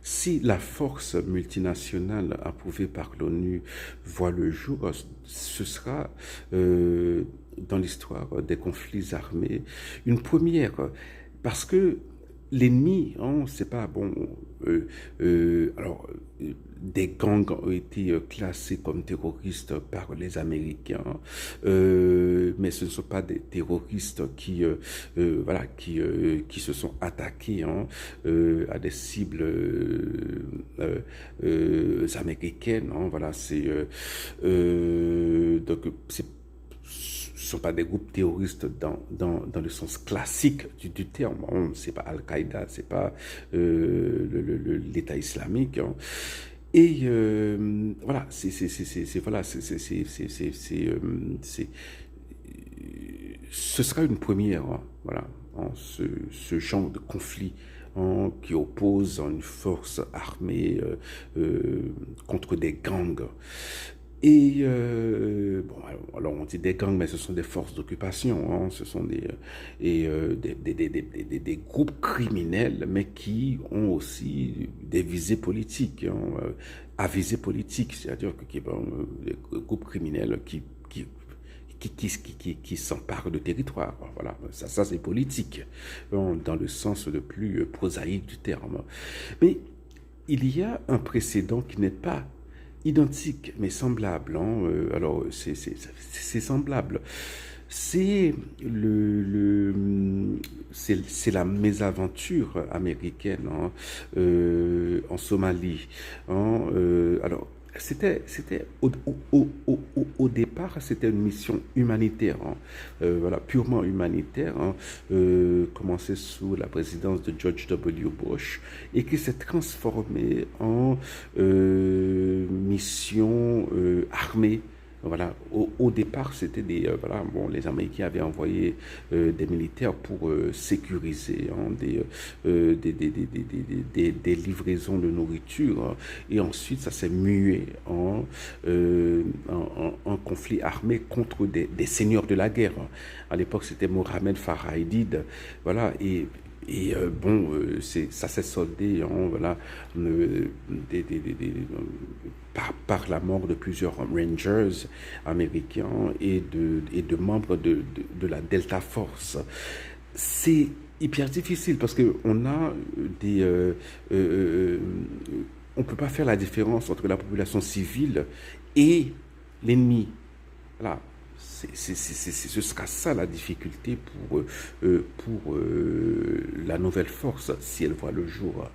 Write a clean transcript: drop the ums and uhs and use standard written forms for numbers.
si la force multinationale approuvée par l'ONU voit le jour, ce sera dans l'histoire des conflits armés une première, parce que l'ennemi, hein, c'est pas bon. Alors, des gangs ont été classés comme terroristes par les Américains, mais ce ne sont pas des terroristes voilà, qui se sont attaqués, hein, à des cibles américaines. Hein, voilà, donc c'est ce ne sont pas des groupes terroristes dans le sens classique du terme. C'est pas Al-Qaïda, c'est pas l'État islamique. Hein. Et voilà, ce sera une première, hein, voilà, hein, ce genre de conflit, hein, qui oppose une force armée contre des gangs. Et bon, alors on dit des gangs, mais ce sont des forces d'occupation, hein, ce sont des groupes criminels, mais qui ont aussi des visées politiques, hein, à visée politique, c'est-à-dire que des groupes criminels qui s'emparent de territoire. Voilà, ça c'est politique, hein, dans le sens le plus prosaïque du terme. Mais il y a un précédent qui n'est pas identique, mais semblable. Hein. Alors, c'est semblable. C'est c'est la mésaventure américaine, hein, en Somalie. Hein. Alors, c'était au départ, c'était une mission humanitaire, hein, voilà, purement humanitaire, hein, commencée sous la présidence de George W. Bush et qui s'est transformée en mission armée. Voilà, au départ, c'était voilà, bon, les Américains avaient envoyé des militaires pour sécuriser, hein, des livraisons de nourriture, hein, et ensuite ça s'est mué en conflit armé contre des seigneurs de la guerre. À l'époque, c'était Mohamed Farahidid, voilà, et bon, ça s'est soldé, hein, voilà, par la mort de plusieurs Rangers américains et de membres de la Delta Force. C'est hyper difficile parce que on a on peut pas faire la différence entre la population civile et l'ennemi. Voilà. Ce sera ça la difficulté pour la nouvelle force si elle voit le jour.